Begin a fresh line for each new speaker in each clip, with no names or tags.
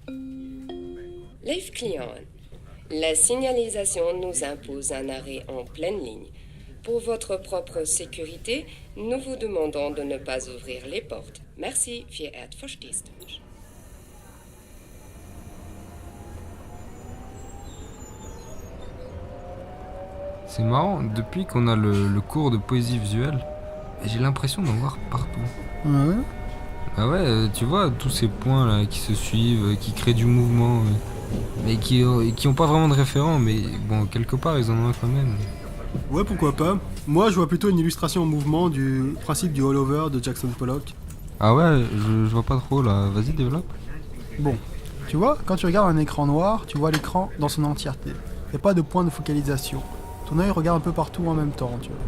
Live client. La signalisation nous impose un arrêt en pleine ligne. Pour votre propre sécurité, nous vous demandons de ne pas ouvrir les portes. Merci, verehrte Verstehst.
C'est marrant, depuis qu'on a le cours de poésie visuelle, j'ai l'impression d'en voir partout.
Ouais.
Ah ouais, tu vois, tous ces points là qui se suivent, qui créent du mouvement, mais qui ont pas vraiment de référent, mais bon, quelque part ils en ont un quand même.
Ouais, pourquoi pas. Moi, je vois plutôt une illustration en mouvement du principe du all-over de Jackson Pollock.
Ah ouais, je vois pas trop là, vas-y développe.
Bon, tu vois, quand tu regardes un écran noir, tu vois l'écran dans son entièreté. Il n'y a pas de point de focalisation. Ton œil regarde un peu partout en même temps, tu vois.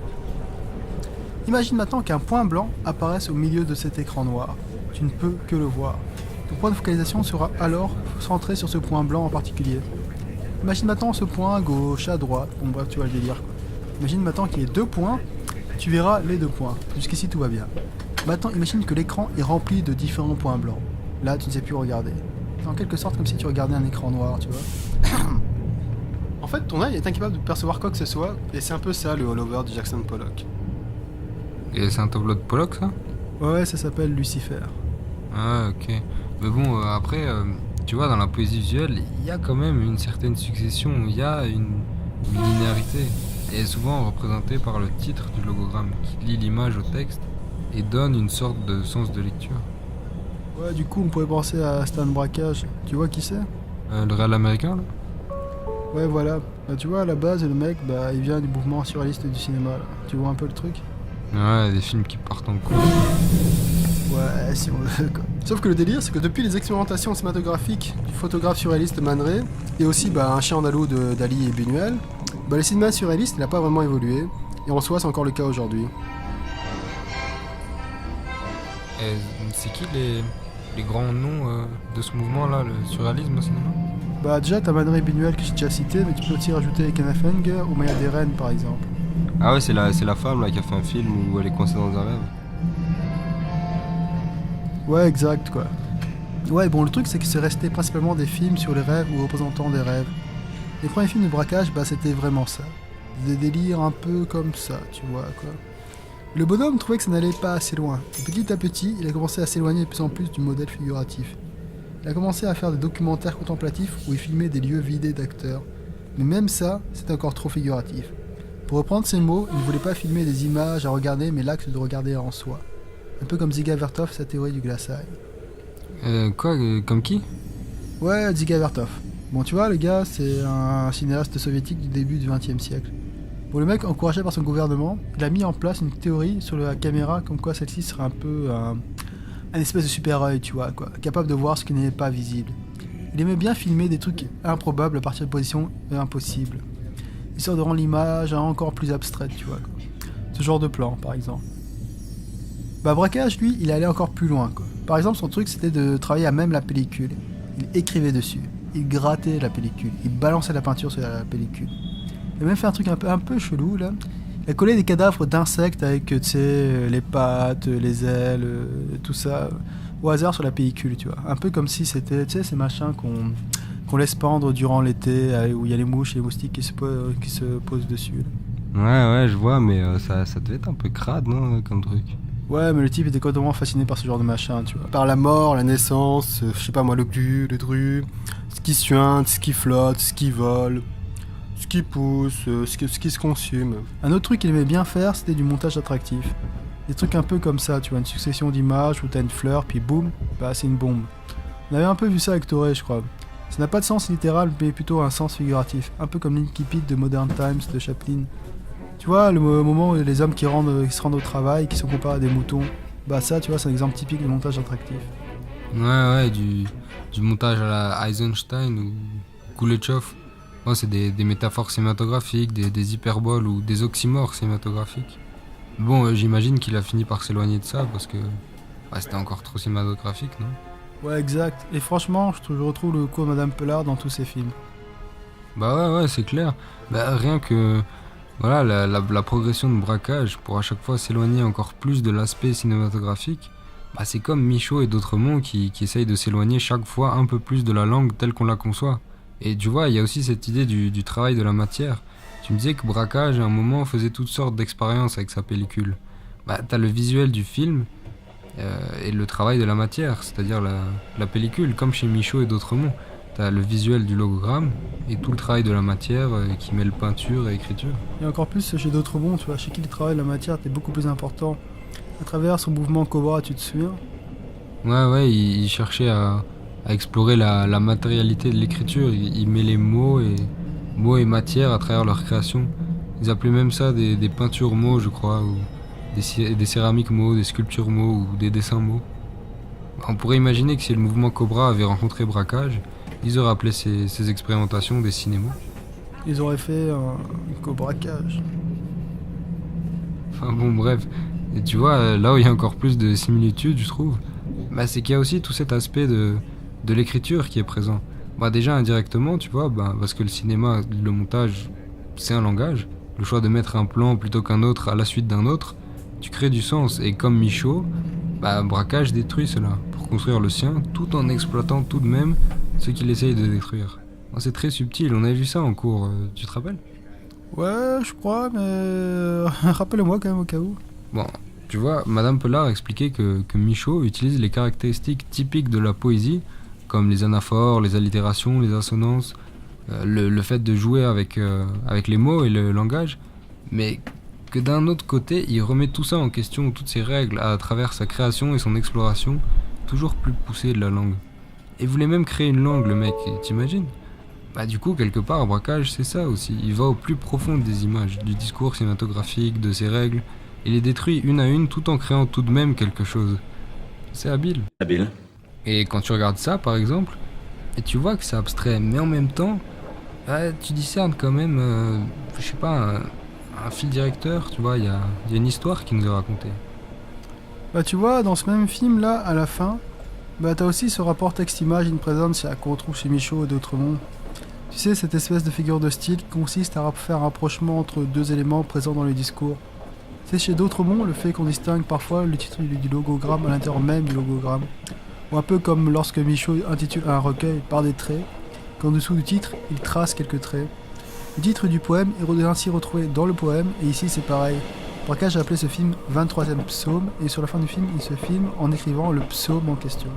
Imagine maintenant qu'un point blanc apparaisse au milieu de cet écran noir. Tu ne peux que le voir. Ton point de focalisation sera alors centré sur ce point blanc en particulier. Imagine maintenant ce point à gauche, à droite, bon bref, tu vois le délire. Imagine maintenant qu'il y ait 2 points, tu verras les 2 points. Jusqu'ici tout va bien. Maintenant imagine que l'écran est rempli de différents points blancs. Là tu ne sais plus regarder. C'est en quelque sorte comme si tu regardais un écran noir, tu vois. En fait, ton œil est incapable de percevoir quoi que ce soit, et c'est un peu ça le all-over de Jackson Pollock.
Et c'est un tableau de Pollock ça?
Ouais, ça s'appelle Lucifer.
Ah ok. Mais bon, après, tu vois, dans la poésie visuelle, il y a quand même une certaine succession, il y a une linéarité. Et souvent représentée par le titre du logogramme, qui lie l'image au texte et donne une sorte de sens de lecture.
Ouais, du coup, on pourrait penser à Stan Brakhage. Tu vois qui c'est?
Le réel américain là?
Ouais, voilà. Bah, tu vois, à la base, le mec, bah, il vient du mouvement surréaliste du cinéma, là. Tu vois un peu le truc?
Ouais, des films qui partent en couille.
Ouais, si on veut, quoi. Sauf que le délire, c'est que depuis les expérimentations cinématographiques du photographe surréaliste Man Ray, et aussi bah, Un chien andalou de Dali et Buñuel, bah, le cinéma surréaliste n'a pas vraiment évolué, et en soi, c'est encore le cas aujourd'hui.
Et c'est qui les grands noms de ce mouvement-là, le surréalisme au cinéma?
Bah, déjà, t'as Man Ray et Buñuel que j'ai déjà cité, mais tu peux aussi rajouter Kenneth Anger ou Maya Deren, par exemple.
Ah ouais, c'est la femme là qui a fait un film où elle est coincée dans un rêve.
Ouais, exact, quoi. Ouais, bon, le truc, c'est que c'est resté principalement des films sur les rêves ou représentant des rêves. Les premiers films de braquage, bah, c'était vraiment ça. Des délires un peu comme ça, tu vois, quoi. Le bonhomme trouvait que ça n'allait pas assez loin. Et petit à petit, il a commencé à s'éloigner de plus en plus du modèle figuratif. Il a commencé à faire des documentaires contemplatifs où il filmait des lieux vidés d'acteurs. Mais même ça, c'était encore trop figuratif. Pour reprendre ses mots, il ne voulait pas filmer des images à regarder, mais l'acte de regarder en soi. Un peu comme Dziga Vertov, sa théorie du glaçail.
Comme qui?
Ouais, Dziga Vertov. Bon, tu vois, le gars, c'est un cinéaste soviétique du début du XXe siècle. Bon, le mec, encouragé par son gouvernement, il a mis en place une théorie sur la caméra, comme quoi celle-ci serait un peu un espèce de super œil, tu vois, quoi, capable de voir ce qui n'est pas visible. Il aimait bien filmer des trucs improbables à partir de positions impossibles, histoire de rendre l'image encore plus abstraite, tu vois, quoi. Ce genre de plan, par exemple. Bah, Braquage, lui, il allait encore plus loin, quoi. Par exemple, son truc, c'était de travailler à même la pellicule. Il écrivait dessus, il grattait la pellicule, il balançait la peinture sur la pellicule. Il a même fait un truc un peu chelou, là. Il a collé des cadavres d'insectes avec, tu sais, les pattes, les ailes, tout ça, au hasard sur la pellicule, tu vois. Un peu comme si c'était, tu sais, ces machins qu'on laisse pendre durant l'été, où il y a les mouches et les moustiques qui se posent dessus, là.
Ouais, je vois, mais ça devait être un peu crade, non, comme truc.
Ouais, mais le type était complètement fasciné par ce genre de machin, tu vois. Par la mort, la naissance, je sais pas moi, le glu, le dru, ce qui suinte, ce qui flotte, ce qui vole, ce qui pousse, ce qui se consume. Un autre truc qu'il aimait bien faire, c'était du montage attractif. Des trucs un peu comme ça, tu vois, une succession d'images où t'as une fleur, puis boum, bah c'est une bombe. On avait un peu vu ça avec Toré, je crois. Ça n'a pas de sens littéral, mais plutôt un sens figuratif. Un peu comme l'Incipit de Modern Times de Chaplin. Tu vois, le moment où les hommes qui se rendent au travail, qui sont comparés à des moutons, bah ça, tu vois, c'est un exemple typique de montage attractif.
Ouais, du montage à la Eisenstein ou Kuleshov. Ouais, c'est des métaphores cinématographiques, des hyperboles ou des oxymores cinématographiques. Bon, j'imagine qu'il a fini par s'éloigner de ça parce que c'était encore trop cinématographique, non?
Ouais, exact. Et franchement, je retrouve le coup de Madame Pelard dans tous ses films.
Bah ouais, c'est clair. Bah rien que voilà la progression de braquage pour à chaque fois s'éloigner encore plus de l'aspect cinématographique, Bah, c'est comme Michaud et D'autremont qui essayent de s'éloigner chaque fois un peu plus de la langue telle qu'on la conçoit. Et tu vois, il y a aussi cette idée du travail de la matière. Tu me disais que Braquage, à un moment, faisait toutes sortes d'expériences avec sa pellicule. Bah, t'as le visuel du film et le travail de la matière, c'est-à-dire la pellicule, comme chez Michaud et D'autremont. T'as le visuel du logogramme et tout le travail de la matière qui mêle peinture et écriture.
Et encore plus chez D'autremont, tu vois, chez qui le travail de la matière était beaucoup plus important. À travers son mouvement Cobra, tu te souviens?
Ouais, il cherchait à explorer la matérialité de l'écriture. Il mêlait mots et matière à travers leur création. Ils appelaient même ça des peintures mots, je crois, ou des céramiques mots, des sculptures mots ou des dessins mots. On pourrait imaginer que si le mouvement Cobra avait rencontré Braquage, ils auraient appelé ces expérimentations des cinémas.
Ils auraient fait un cobraquage.
Enfin bon, bref. Et tu vois, là où il y a encore plus de similitudes, je trouve, bah, c'est qu'il y a aussi tout cet aspect de l'écriture qui est présent. Bah, déjà indirectement, tu vois, bah, parce que le cinéma, le montage, c'est un langage. Le choix de mettre un plan plutôt qu'un autre à la suite d'un autre, tu crées du sens. Et comme Michaud, bah, Braquage détruit cela pour construire le sien, tout en exploitant tout de même ce qu'il essaye de détruire. Bah, c'est très subtil, on a vu ça en cours, tu te rappelles?
Ouais, je crois, mais rappelle-moi quand même au cas où.
Bon, tu vois, Madame Pelard expliquait que Michaud utilise les caractéristiques typiques de la poésie, comme les anaphores, les allitérations, les assonances, le fait de jouer avec les mots et le langage, mais que d'un autre côté, il remet tout ça en question, toutes ces règles, à travers sa création et son exploration toujours plus poussée de la langue. Et voulait même créer une langue, le mec, t'imagines? Bah du coup, quelque part, Braquage, c'est ça aussi. Il va au plus profond des images, du discours cinématographique, de ses règles, et les détruit une à une tout en créant tout de même quelque chose. C'est habile.
Habile.
Et quand tu regardes ça, par exemple, et tu vois que c'est abstrait, mais en même temps, tu discernes quand même, je sais pas, un fil directeur, tu vois, il y a une histoire qui nous est racontée.
Bah tu vois, dans ce même film là, à la fin, bah t'as aussi ce rapport texte-image in presence qu'on retrouve chez Michaud et D'autremont. Tu sais, cette espèce de figure de style qui consiste à faire un rapprochement entre deux éléments présents dans le discours. C'est chez D'autremont le fait qu'on distingue parfois le titre du logogramme à l'intérieur même du logogramme. Ou un peu comme lorsque Michaud intitule un recueil par des traits, qu'en dessous du titre, il trace quelques traits. Le titre du poème est ainsi retrouvé dans le poème, et ici c'est pareil. Braquage a appelé ce film 23e psaume, et sur la fin du film, il se filme en écrivant le psaume en question.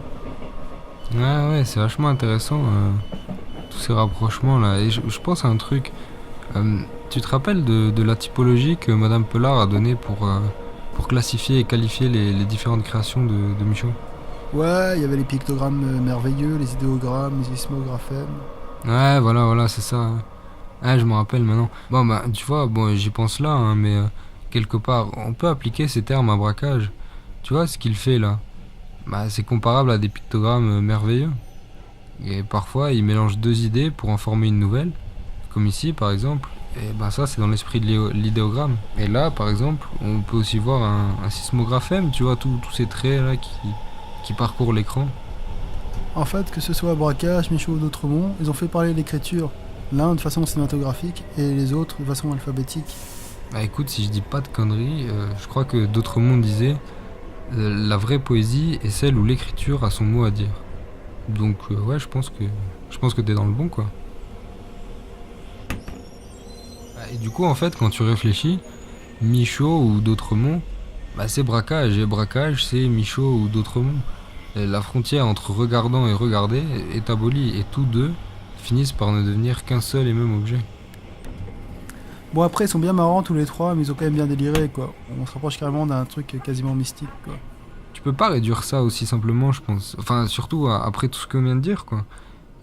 Ouais, c'est vachement intéressant, tous ces rapprochements là. Et je pense à un truc. Tu te rappelles de la typologie que Madame Pelard a donnée pour classifier et qualifier les différentes créations de Michaud?
Ouais, il y avait les pictogrammes merveilleux, les idéogrammes, les ismographèmes.
Ouais, voilà, c'est ça. Ah, je me rappelle maintenant. Bon, bah, tu vois, bon, j'y pense là, hein, mais quelque part, on peut appliquer ces termes à Braquage. Tu vois, ce qu'il fait là, bah, c'est comparable à des pictogrammes merveilleux. Et parfois, il mélange deux idées pour en former une nouvelle, comme ici, par exemple. Et bah, ça, c'est dans l'esprit de l'idéogramme. Et là, par exemple, on peut aussi voir un sismographème, tu vois, tous ces traits là qui parcourent l'écran.
En fait, que ce soit Braquage, Michaud ou D'autremont, ils ont fait parler l'écriture, l'un de façon cinématographique et les autres de façon alphabétique.
Bah écoute, si je dis pas de conneries, je crois que D'autremont disait la vraie poésie est celle où l'écriture a son mot à dire. Donc ouais, je pense que t'es dans le bon, quoi. Et du coup, en fait, quand tu réfléchis, Michaud ou D'autremont, bah c'est Braquage, et Braquage c'est Michaud ou D'autremont. Et la frontière entre regardant et regardé est abolie, et tous deux finissent par ne devenir qu'un seul et même objet.
Bon, après, ils sont bien marrants tous les trois, mais ils ont quand même bien déliré, quoi. On se rapproche carrément d'un truc quasiment mystique, quoi.
Tu peux pas réduire ça aussi simplement, je pense. Enfin, surtout après tout ce qu'on vient de dire, quoi.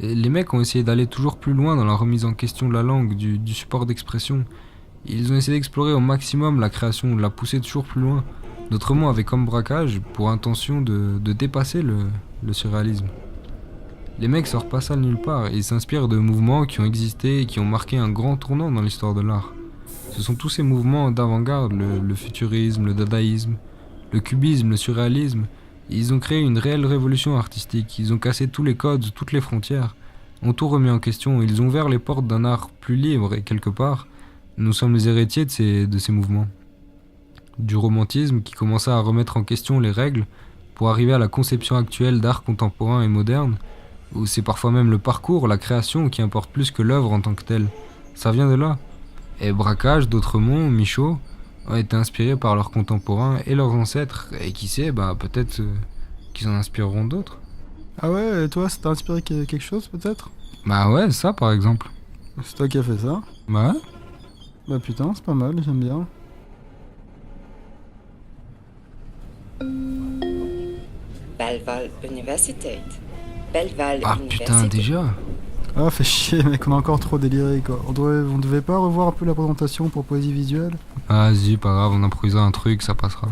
Et les mecs ont essayé d'aller toujours plus loin dans la remise en question de la langue, du support d'expression. Ils ont essayé d'explorer au maximum la création, de la pousser toujours plus loin. D'autrement, avec comme Braquage pour intention de dépasser le surréalisme. Les mecs sortent pas ça de nulle part, ils s'inspirent de mouvements qui ont existé et qui ont marqué un grand tournant dans l'histoire de l'art. Ce sont tous ces mouvements d'avant-garde, le futurisme, le dadaïsme, le cubisme, le surréalisme. Ils ont créé une réelle révolution artistique, ils ont cassé tous les codes, toutes les frontières, ont tout remis en question, ils ont ouvert les portes d'un art plus libre et quelque part, nous sommes les héritiers de ces mouvements. Du romantisme qui commença à remettre en question les règles pour arriver à la conception actuelle d'art contemporain et moderne, où c'est parfois même le parcours, la création qui importe plus que l'œuvre en tant que telle. Ça vient de là. Et Braquage, D'Autremont, Michaud ont été inspirés par leurs contemporains et leurs ancêtres, et qui sait, peut-être qu'ils en inspireront d'autres.
Ah ouais, et toi, ça t'a inspiré quelque chose peut-être?
Bah ouais, ça par exemple.
C'est toi qui as fait ça?
Bah ouais.
Bah putain, c'est pas mal, j'aime bien.
Belval Universiteit. Belval
Ah putain,
Universiteit.
déjà.
Ah, fait chier, mec, on a encore trop déliré, quoi. On devait pas revoir un peu la présentation pour poésie visuelle?
Vas-y, pas grave, on improvisera un truc, ça passera.